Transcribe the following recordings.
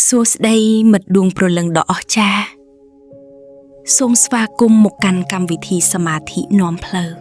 សួស្តីមិត្តដួងព្រលឹងដ៏អស្ចារ្យសូមស្វាគមន៍មកកាន់កម្មវិធីសមាធិនាំផ្លូវ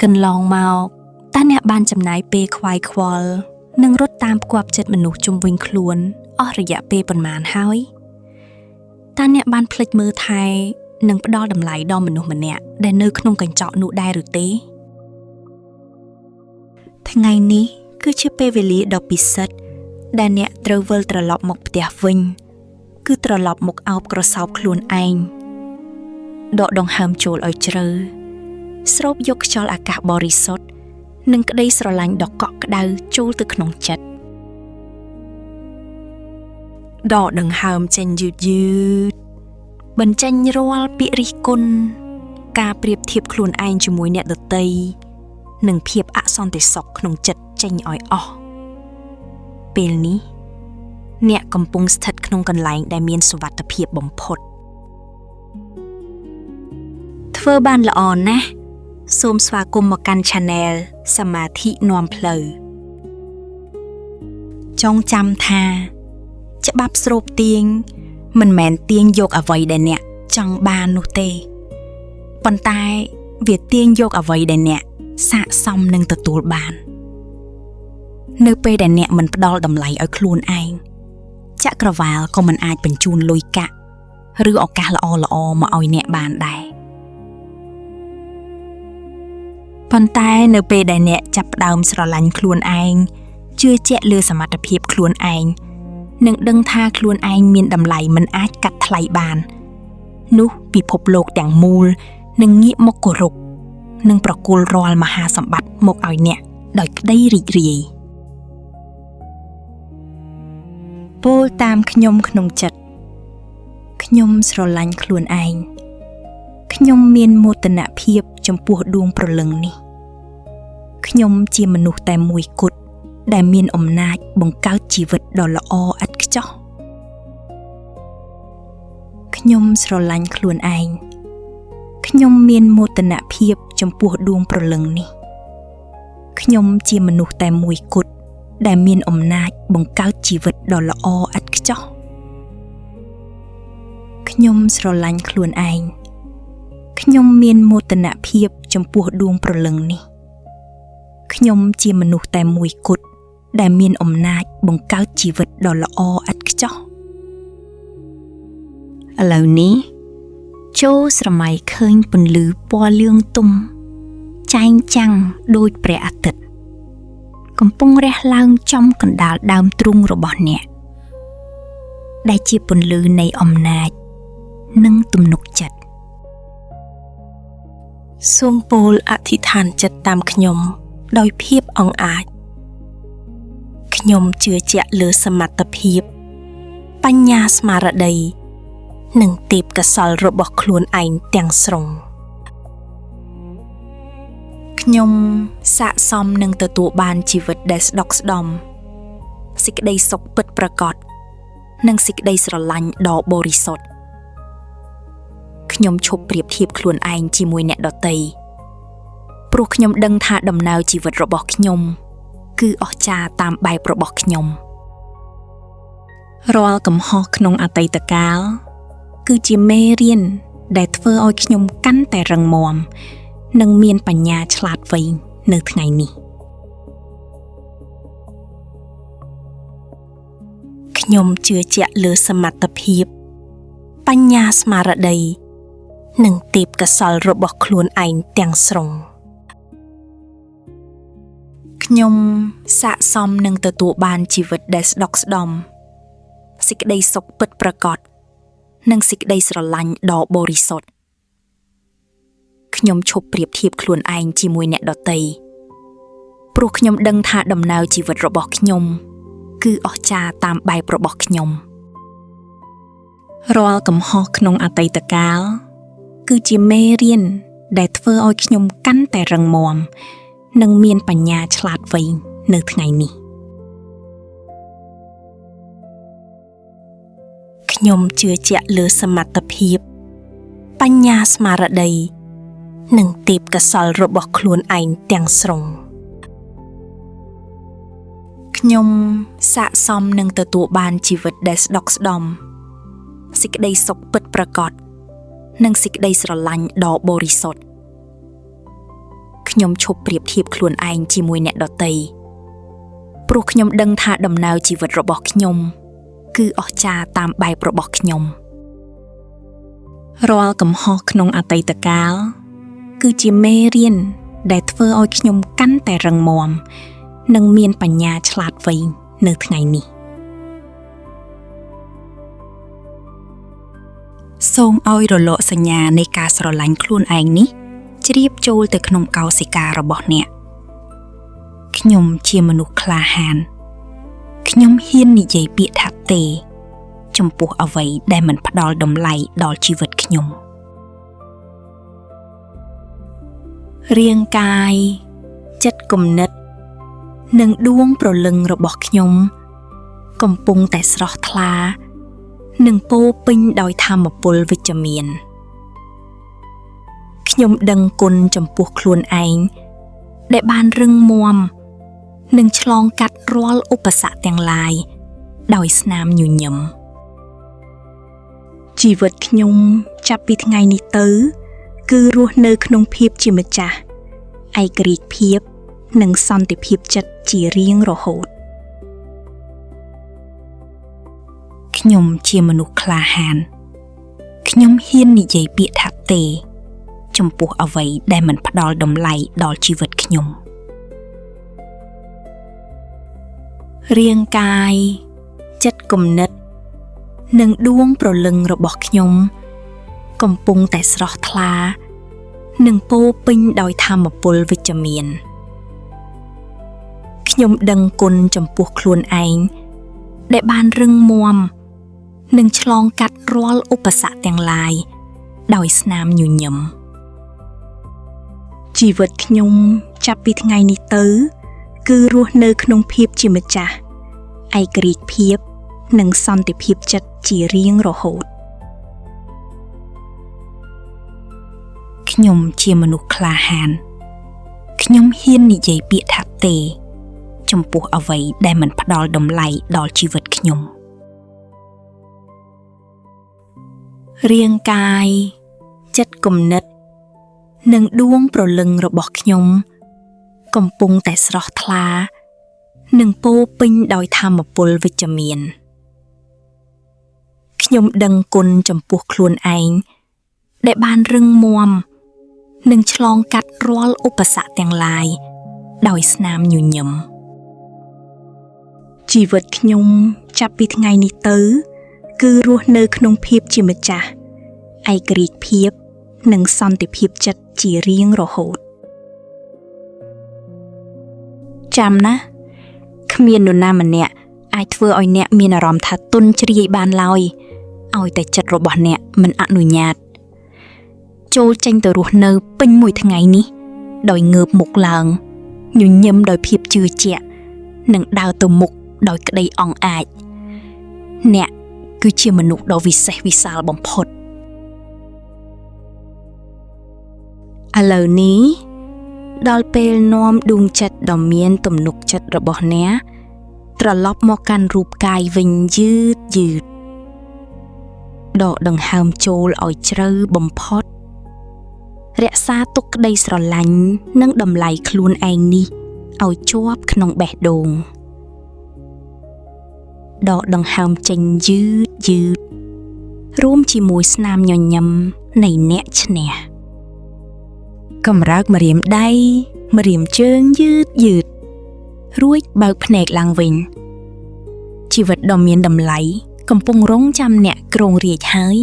កន្លងមកតើអ្នកបានចំណាយពេលខ្វាយខ្វល់និងរត់តាមផ្គាប់ចិត្តមនុស្សជុំវិញខ្លួនអស់រយៈពេលប៉ុន្មានហើយតើអ្នកបានភ្លេចមើលថែនិងផ្ដល់តម្លៃដល់មនុស្សម្នាក់ដែលនៅក្នុងកញ្ចក់នោះដែរឬទេថ្ងៃនេះគឺជាពេលវេលាដ៏ពិសិដ្ឋដែលអ្នកត្រូវវិលត្រឡប់មកផ្ទះវិញគឺត្រឡប់មកអោបក្រសោបខ្លួនឯងដកដង្ហើមចូលឲ្យជ្រៅស្រូបយកខ្យល់អាកាសបរិសុទ្ធនិងក្តីស្រឡាញ់ដ៏កក់ក្ដៅចូលទៅក្នុងចិត្តដកដង្ហើមចេញយឺតបញ្ចេញរាល់ពាក្យរិះគន់ការប្រៀបធៀបខ្លួនឯងជាមួយអ្នកដទៃនិងភាពអសន្តិសុខក្នុងចិត្តចេញឲ្យអស់ពេលនេះអ្នកកំពុងស្ថិតក្នុងកន្លែងដែលមានសុវត្ថិភាពបំផុតធ្វើបានល្អណាស់សូមស្វាគមន៍មកកាន់ Channel សមាធិនាំផ្លូវចងចាំថាច្បាប់ស្រូបទាញមិនមែនទាញយកអ្វីដែលអ្នកចង់បាននោះទេប៉ុន្តែវាទាញយកអ្វីដែលអ្នកស័ក្តិសមនឹងទទួលបាននៅពេលដែលអ្នកមិនផ្ដល់តម្លៃឲ្យខ្លួនឯងចក្រវាលក៏មិនអាចបញ្ជូនលុយកាក់ឬឱកាសល្អៗមកឲ្យអ្នកបានដែរប៉ុន្តែនៅពេលដែលអ្នកចាប់ផ្ដើមស្រឡាញ់ខ្លួនឯងជឿជាក់លើសមត្ថភាពខ្លួនឯងនិងដឹងថាខ្លួនឯងមានតម្លៃមិនអាចកាត់ថ្លៃបាននោះពិភពលោកទាំងមូលនឹងងាកមកគោរពនិងប្រគល់រាល់មហាសម្បត្តិមកឲ្យអ្នកដោយក្តីរីករាយពោលតាមខ្ញុំក្នុងចិត្តខ្ញុំស្រឡាញ់ខ្លួនឯងខ្ញុំមានមោទនភាពចំពោះដួងព្រលឹងនេះខ្ញុំជាមនុស្សតែមួយគត់ដែលមានអំណាចបង្កើតជីវិតដ៏ល្អឥតខ្ចោះខ្ញុំស្រឡាញ់ខ្លួនឯងខ្ញុំមានមោទនភាពចំពោះដួងព្រលឹងនេះខ្ញុំជាមនុស្សតែមួយគត់ដែលមានអំណាចបង្កើតជីវិតដ៏ល្អឥតខ្ចោះខ្ញុំស្រឡាញ់ខ្លួនឯងខ្ញុំមានមោទនភាពចំពោះដួងព្រលឹងនេះខ្ញុំជាមនុស្សតែមួយគត់ដែលមានអំណាចបង្កើតជីវិតដ៏ល្អឥតខ្ចោះឥឡូវនេះចូលស្រមៃឃើញពន្លឺពណ៌លឿងទុំចែងចាំងដូចព្រះអាទិត្យកំពុងរះឡើងចំកណ្ដាលដើមទ្រូងរបស់អ្នកដែលជាពន្លឺនៃអំណាចនិងទំនុកចិត្តសូមពោលអធិដ្ឋានចិត្តតាមខ្ញុំដោយភាពអង់អាចខ្ញុំជឿជាក់លើសមត្ថភាពបញ្ញាស្មារតីនិងទេពកោសល្យរបស់ខ្លួនឯងទាំងស្រុងខ្ញុំស័ក្តិសមនឹងទទួលបានជីវិតដែលស្ដុកស្ដំសេចក្តីសុខពិតប្រាកដនិងសេចក្តីស្រឡាញ់ដ៏បរិសុទ្ធខ្ញុំឈប់ប្រៀបធៀបខ្លួនឯងជាមួយអ្នកដទៃព្រោះខ្ញុំដឹងថាដំណើរជីវិតរបស់ខ្ញុំគឺអស្ចារ្យតាមបែបរបស់ខ្ញុំរាល់កំហុសក្នុងអតីតកាលគឺជាមេរៀនដែលធ្វើឲ្យខ្ញុំកាន់តែរឹងមាំនិងមានបញ្ញាឆ្លាតវៃនៅថ្ងៃនេះខ្ញុំជឿជាក់លើសមត្ថភាពបញ្ញាស្មារតីនិងទេពកោសល្យរបស់ខ្លួនឯងទាំងស្រុងខ្ញុំស័ក្តិសមនឹងទទួលបានជីវិតដែលស្ដុកស្ដំសេចក្តីសុខពិតប្រាកដនិងសេចក្តីស្រឡាញ់ដ៏បរិសុទ្ធខ្ញុំឈប់ប្រៀបធៀបខ្លួនឯងជាមួយអ្នកដទៃព្រោះខ្ញុំដឹងថាដំណើរជីវិតរបស់ខ្ញុំគឺអស្ចារ្យតាមបែបរបស់ខ្ញុំរាល់កំហុសក្នុងអតីតកាលគឺជាមេរៀនដែលធ្វើឲ្យខ្ញុំកាន់តែរឹងមាំនិងមានបញ្ញាឆ្លាតវៃនៅថ្ងៃនេះខ្ញុំជឿជាក់លើសមត្ថភាពបញ្ញាស្មារតីនិងទេពកោសល្យរបស់ខ្លួនឯងទាំងស្រុង ខ្ញុំសាកសមនឹងទទួលបានជីវិតដែលស្ដុកស្ដំសេចក្តីសុខពិតប្រាកដនិងសេចក្តីស្រឡាញ់ដ៏បរិសុទ្ធខ្ញុំឈប់ប្រៀបធៀបខ្លួនឯងជាមួយអ្នកដទៃព្រោះខ្ញុំដឹងថាដំណើរជីវិតរបស់ខ្ញុំគឺអស្ចារ្យតាមបែបរបស់ខ្ញុំរាល់កំហុសក្នុងអតីតកាលគឺជាមេរៀនដែលធ្វើឲ្យខ្ញុំកាន់តែរឹងមាំនិងមានបញ្ញាឆ្លាតវៃនៅថ្ងៃនេះសូមឲ្យរលកសញ្ញានៃការស្រឡាញ់ខ្លួនឯងនេះជ្រាបចូលទៅក្នុងកោសិការបស់អ្នកខ្ញុំជាមនុស្សក្លាហានខ្ញុំហ៊ាននិយាយពាក្យថាទេចំពោះអ្វីដែលមិនផ្ដល់តម្លៃដល់ជីវិតខ្ញុំរាងកាយចិត្តគំនិតនិងដួងព្រលឹងរបស់ខ្ញុំកំពុងតែស្រស់ថ្លានិងពោពេញដោយថាមពលវិជ្ជមានខ្ញុំដឹងគុណចំពោះខ្លួនឯងដែលបានរឹងមាំនិងឆ្លងកាត់រាល់ឧបសគ្គទាំងឡាយដោយស្នាមញញឹមជីវិតខ្ញុំចាប់ពីថ្ងៃនេះទៅគឺរស់នៅក្នុងភាពជាម្ចាស់ឯករាជ្យភាពនិងសន្តិភាពចិត្តជារៀងរហូតខ្ញុំជាមនុស្សក្លាហានខ្ញុំហ៊ាននិយាយពាក្យថាទេចំពោះអ្វីដែលមិនផ្ដល់តម្លៃដល់ជីវិតខ្ញុំរាងកាយចិត្តគំនិតនិងដួងព្រលឹងរបស់ខ្ញុំកំពុងតែស្រស់ថ្លានិងពោពេញដោយថាមពលវិជ្ជមានខ្ញុំដឹងគុណចំពោះខ្លួនឯងដែលបានរឹងមាំនិងឆ្លងកាត់រាល់ឧបសគ្គទាំងឡាយដោយស្នាមញញឹមជីវិតខ្ញុំចាប់ពីថ្ងៃនេះទៅគឺរស់នៅក្នុងភាពជាម្ចាស់ឯករាជ្យភាពនិងសន្តិភាពចិត្តជារៀងរហូតខ្ញុំជាមនុស្សក្លាហានខ្ញុំហ៊ាននិយាយពាក្យថាទេចំពោះអ្វីដែលមិនផ្ដល់តម្លៃដល់ជីវិតខ្ញុំរាងកាយចិត្តគំនិតនិងដួងព្រលឹងរបស់ខ្ញុំកំពុងតែស្រស់ថ្លានិងពោពេញដោយថាមពលវិជ្ជមានខ្ញុំដឹងគុណចំពោះខ្លួនឯងដែលបានរឹងមាំនិងឆ្លងកាត់រាល់ឧបសគ្គទាំងឡាយដោយស្នាមញញឹមជីវិតខ្ញុំចាប់ពីថ្ងៃនេះទៅគឺរស់នៅក្នុងភាពជាម្ចាស់ឯករាជ្យភាពនិងសន្តិភាពចិត្តជារៀងរហូតចាំណាគ្មាននរណាម្នាក់អាចធ្វើឲ្យអ្នកមានអារម្មណ៍ថាទន់ជ្រាយបានឡើយឲ្យតែចិត្តរបស់អ្នកមិនអនុញ្ញាតចូលចេញទៅរស់នៅពេញមួយថ្ងៃនេះដោយងើបមុខឡើងញញឹមដោយភាពជឿជាក់និងដើរទៅមុខដោយក្តីអង់អាចអ្នកគឺជាមនុស្សដ៏វិសេសវិសាលបំផុតឥឡូវនេះដល់ពេលនាំដួងចិត្តដ៏មានទំនុកចិត្តរបស់អ្នកត្រឡប់មកកាន់រូបកាយវិញយឺតយឺតដកដង្ហើមចូលឲ្យជ្រៅបំផុតរក្សាទុកក្តីស្រឡាញ់និងតម្លៃខ្លួនឯងនេះឲ្យជាប់ក្នុងបេះដូងដកដង្ហើមចេញយឺតយឺតរួមជាមួយស្នាមញញឹមនៃអ្នកឈ្នះកម្រើកម្រាមដៃម្រាមជើងយឺតយឺតរួចបើកភ្នែកឡើងវិញជីវិតដ៏មានតម្លៃកំពុងរង់ចាំអ្នកគ្រងរាជ្យហើយ